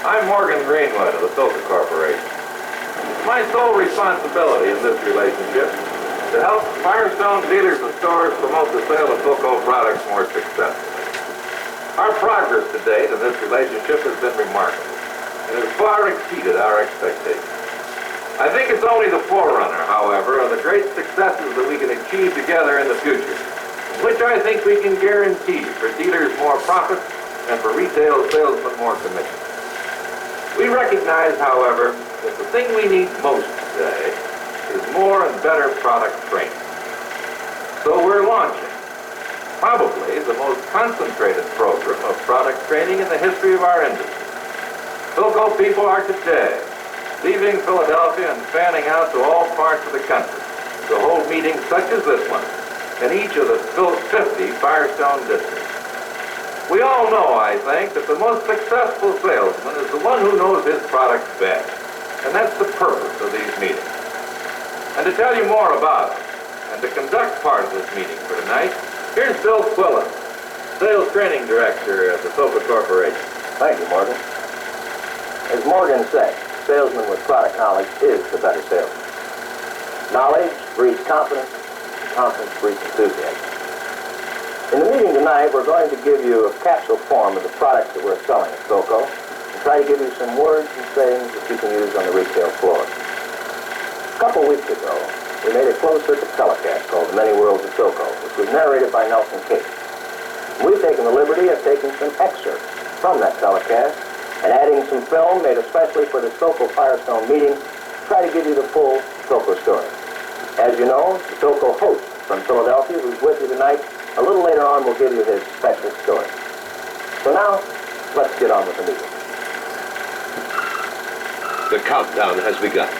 I'm Morgan Greenwood of the PHILCO Corporation. It's my sole responsibility in this relationship to help Firestone dealers and stores promote the sale of PHILCO products more successfully. Our progress to date in this relationship has been remarkable and has far exceeded our expectations. I think it's only the forerunner, however, of the great successes that we can achieve together in the future, which I think we can guarantee for dealers more profits and for retail salesmen more commissions. We recognize, however, that the thing we need most today is more and better product training. So we're launching probably the most concentrated program of product training in the history of our industry. PHILCO people are today leaving Philadelphia and fanning out to all parts of the country to hold meetings such as this one in each of the 50 Firestone districts. We all know, I think, that the most successful salesman is the one who knows his product best, and that's the purpose of these meetings. And to tell you more about it, and to conduct part of this meeting for tonight, here's Bill Quillen, Sales Training Director at the PHILCO Corporation. Thank you, Morgan. As Morgan said, salesman with product knowledge is the better salesman. Knowledge breeds confidence, confidence breeds enthusiasm. In the meeting tonight, we're going to give you a capsule form of the products that we're selling at PHILCO and try to give you some words and sayings that you can use on the retail floor. A couple weeks ago, we made a closed-circuit telecast called The Many Worlds of PHILCO, which was narrated by Nelson Case. We've taken the liberty of taking some excerpts from that telecast and adding some film made especially for the PHILCO Firestone meeting to try to give you the full PHILCO story. As you know, the PHILCO host from Philadelphia, who's with you tonight, a little later on will give you his special story. So now, let's get on with the meeting. The countdown has begun.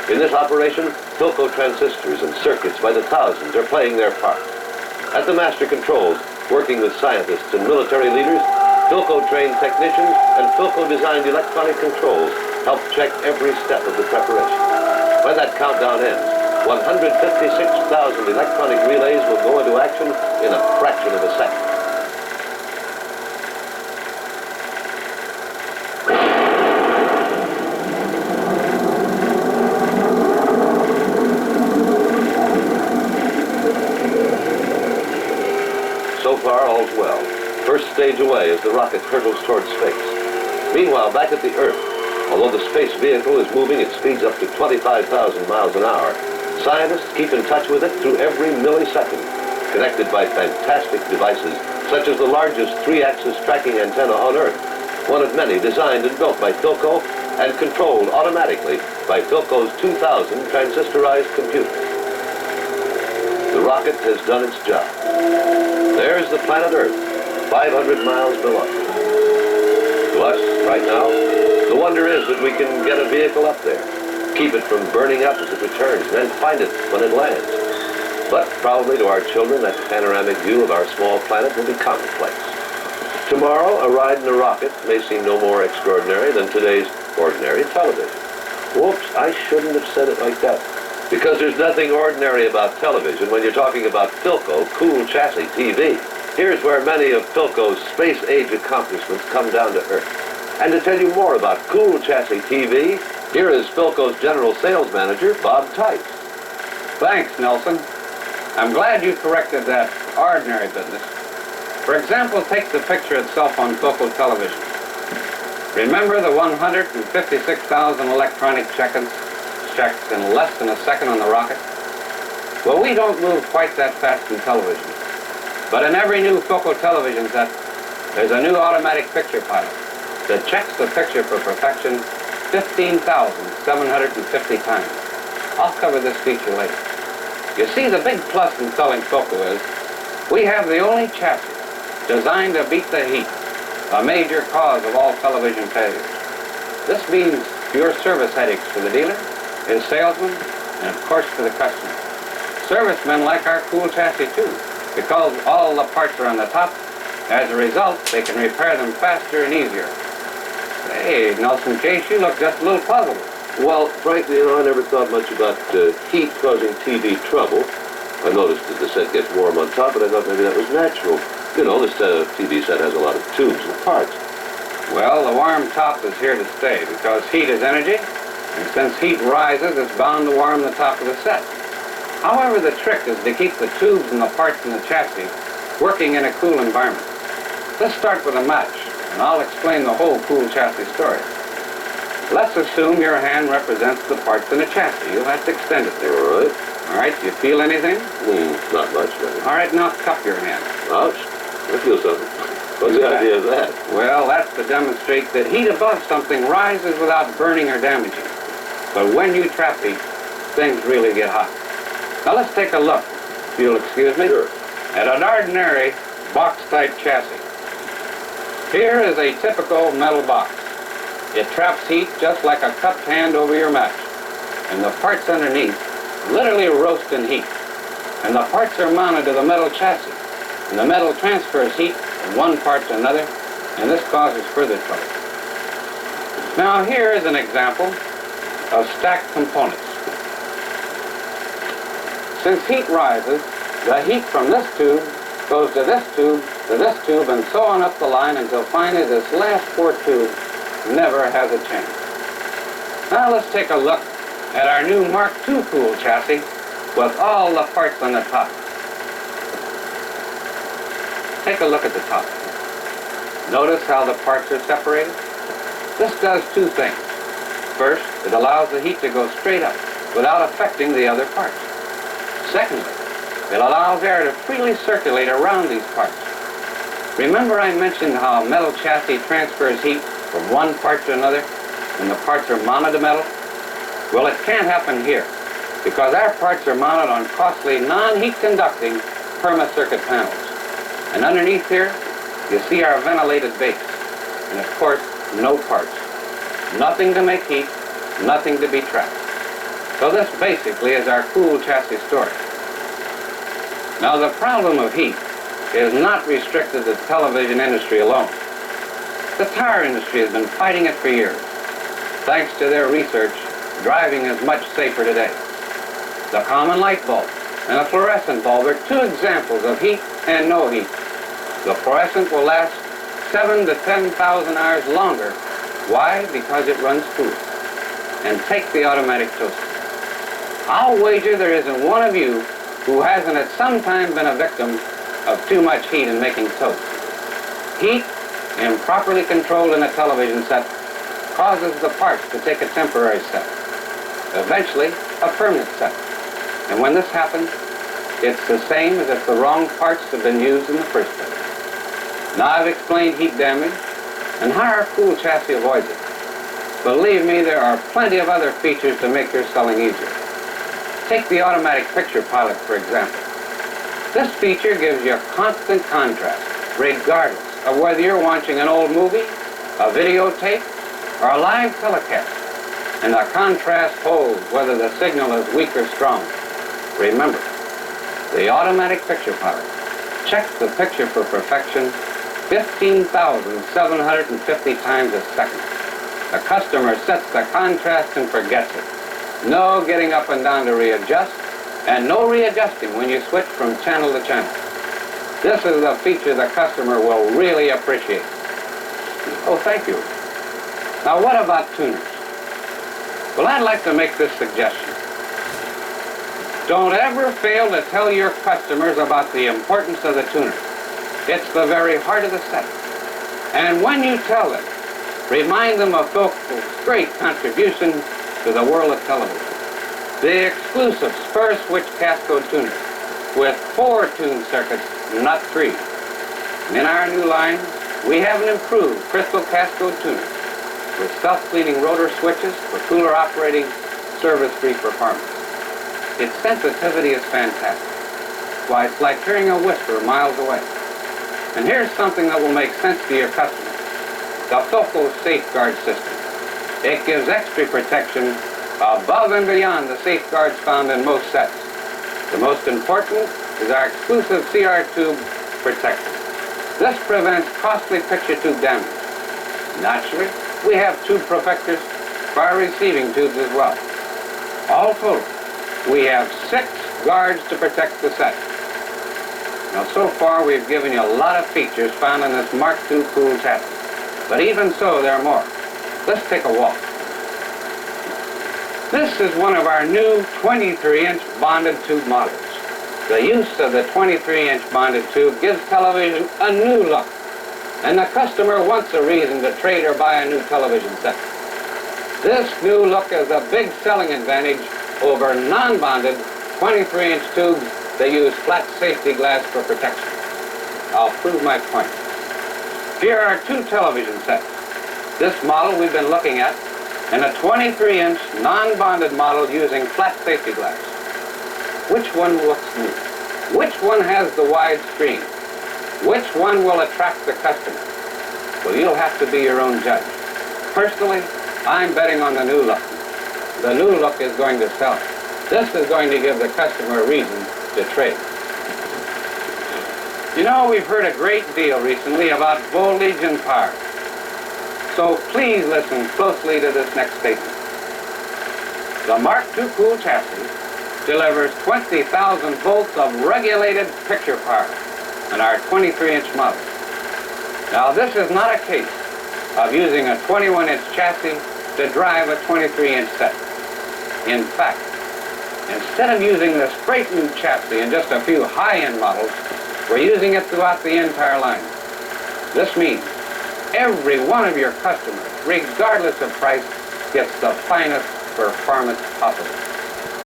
In this operation, PHILCO transistors and circuits by the thousands are playing their part. At the master controls, working with scientists and military leaders, PHILCO-trained technicians and PHILCO-designed electronic controls help check every step of the preparation. When that countdown ends, 156,000 electronic relays will go into action in a fraction of a second. So far, all's well. First stage away as the rocket hurtles towards space. Meanwhile, back at the Earth, although the space vehicle is moving at speeds up to 25,000 miles an hour, scientists keep in touch with it through every millisecond, connected by fantastic devices such as the largest 3-axis tracking antenna on Earth, one of many designed and built by PHILCO and controlled automatically by PHILCO's 2,000 transistorized computers. The rocket has done its job. There's the planet Earth, 500 miles below. To us, right now, the wonder is that we can get a vehicle up there, keep it from burning up as it returns, and then find it when it lands. But probably to our children, that panoramic view of our small planet will be commonplace. Tomorrow, a ride in a rocket may seem no more extraordinary than today's ordinary television. Whoops, I shouldn't have said it like that. Because there's nothing ordinary about television when you're talking about PHILCO Cool Chassis TV. Here's where many of PHILCO's space-age accomplishments come down to earth. And to tell you more about Cool Chassis TV, here is PHILCO's General Sales Manager, Bob Tice. Thanks, Nelson. I'm glad you corrected that ordinary business. For example, take the picture itself on PHILCO television. Remember the 156,000 electronic checks in less than a second on the rocket? Well, we don't move quite that fast in television. But in every new PHILCO television set, there's a new automatic picture pilot that checks the picture for perfection 15,750 times. I'll cover this feature later. You see, the big plus in selling PHILCO is we have the only chassis designed to beat the heat, a major cause of all television failures. This means fewer service headaches for the dealer, his salesman, and of course for the customer. Servicemen like our cool chassis too, because all the parts are on the top. As a result, they can repair them faster and easier. Hey, Nelson Case, you look just a little puzzled. Well, frankly, I never thought much about heat causing TV trouble. I noticed that the set gets warm on top, but I thought maybe that was natural. You know, this TV set has a lot of tubes and parts. Well, the warm top is here to stay because heat is energy, and since heat rises, it's bound to warm the top of the set. However, the trick is to keep the tubes and the parts in the chassis working in a cool environment. Let's start with a match, and I'll explain the whole cool chassis story. Let's assume your hand represents the parts in a chassis. You'll have to extend it there. All right. All right, do you feel anything? Not much, maybe. All right, now cup your hand. Ouch. I feel something. What's the idea of that? Well, that's to demonstrate that heat above something rises without burning or damaging. But when you trap heat, things really get hot. Now let's take a look, if you'll excuse me, Sure. at an ordinary box-type chassis. Here is a typical metal box. It traps heat just like a cupped hand over your match. And the parts underneath literally roast in heat. And the parts are mounted to the metal chassis. And the metal transfers heat from one part to another, and this causes further trouble. Now here is an example of stacked components. Since heat rises, the heat from this tube goes to this tube, and so on up the line until finally this last 4 tubes never has a change. Now let's take a look at our new Mark II cool chassis with all the parts on the top. Take a look at the top. Notice how the parts are separated? This does 2 things. First, it allows the heat to go straight up without affecting the other parts. Secondly, it allows air to freely circulate around these parts. Remember I mentioned how a metal chassis transfers heat from one part to another and the parts are mounted to metal? Well, it can't happen here because our parts are mounted on costly non-heat conducting perma-circuit panels. And underneath here, you see our ventilated base. And of course, no parts. Nothing to make heat, nothing to be trapped. So this basically is our cool chassis story. Now the problem of heat is not restricted to the television industry alone. The tire industry has been fighting it for years. Thanks to their research, driving is much safer today. The common light bulb and a fluorescent bulb are 2 examples of heat and no heat. The fluorescent will last 7,000 to 10,000 hours longer. Why? Because it runs cool. And take the automatic toaster. I'll wager there isn't one of you who hasn't at some time been a victim of too much heat in making toast. Heat, improperly controlled in a television set, causes the parts to take a temporary set, eventually a permanent set. And when this happens, it's the same as if the wrong parts have been used in the first place. Now I've explained heat damage and how our cool chassis avoids it. Believe me, there are plenty of other features to make your selling easier. Take the automatic picture pilot, for example. This feature gives you constant contrast, regardless of whether you're watching an old movie, a videotape, or a live telecast. And the contrast holds whether the signal is weak or strong. Remember, the automatic picture pilot checks the picture for perfection 15,750 times a second. The customer sets the contrast and forgets it. No getting up and down to readjust, and no readjusting when you switch from channel to channel. This is a feature the customer will really appreciate. Oh, thank you. Now, what about tuners? Well, I'd like to make this suggestion. Don't ever fail to tell your customers about the importance of the tuner. It's the very heart of the set. And when you tell them, remind them of PHILCO's great contribution to the world of television. The exclusive spur switch Cascode tuner with 4 tune circuits, not 3. And in our new line, we have an improved crystal Cascode tuner with self-cleaning rotor switches for cooler operating, service-free performance. Its sensitivity is fantastic. Why, it's like hearing a whisper miles away. And here's something that will make sense to your customers. The PHILCO safeguard system. It gives extra protection above and beyond the safeguards found in most sets. The most important is our exclusive CR tube protection. This prevents costly picture tube damage. Naturally, we have tube protectors for our receiving tubes as well. All total, we have 6 guards to protect the set. Now, so far, we've given you a lot of features found in this Mark II cool chassis. But even so, there are more. Let's take a walk. This is one of our new 23-inch bonded tube models. The use of the 23-inch bonded tube gives television a new look, and the customer wants a reason to trade or buy a new television set. This new look is a big selling advantage over non-bonded 23-inch tubes that use flat safety glass for protection. I'll prove my point. Here are two television sets. This model we've been looking at, and a 23-inch non-bonded model using flat safety glass. Which one looks new? Which one has the wide screen? Which one will attract the customer? Well, you'll have to be your own judge. Personally, I'm betting on the new look. The new look is going to sell. This is going to give the customer a reason to trade. You know, we've heard a great deal recently about voltage and power. So please listen closely to this next statement. The Mark II Cool chassis delivers 20,000 volts of regulated picture power in our 23-inch model. Now, this is not a case of using a 21-inch chassis to drive a 23-inch set. In fact, instead of using the straightened chassis in just a few high-end models, we're using it throughout the entire line. This means every one of your customers, regardless of price, gets the finest performance possible.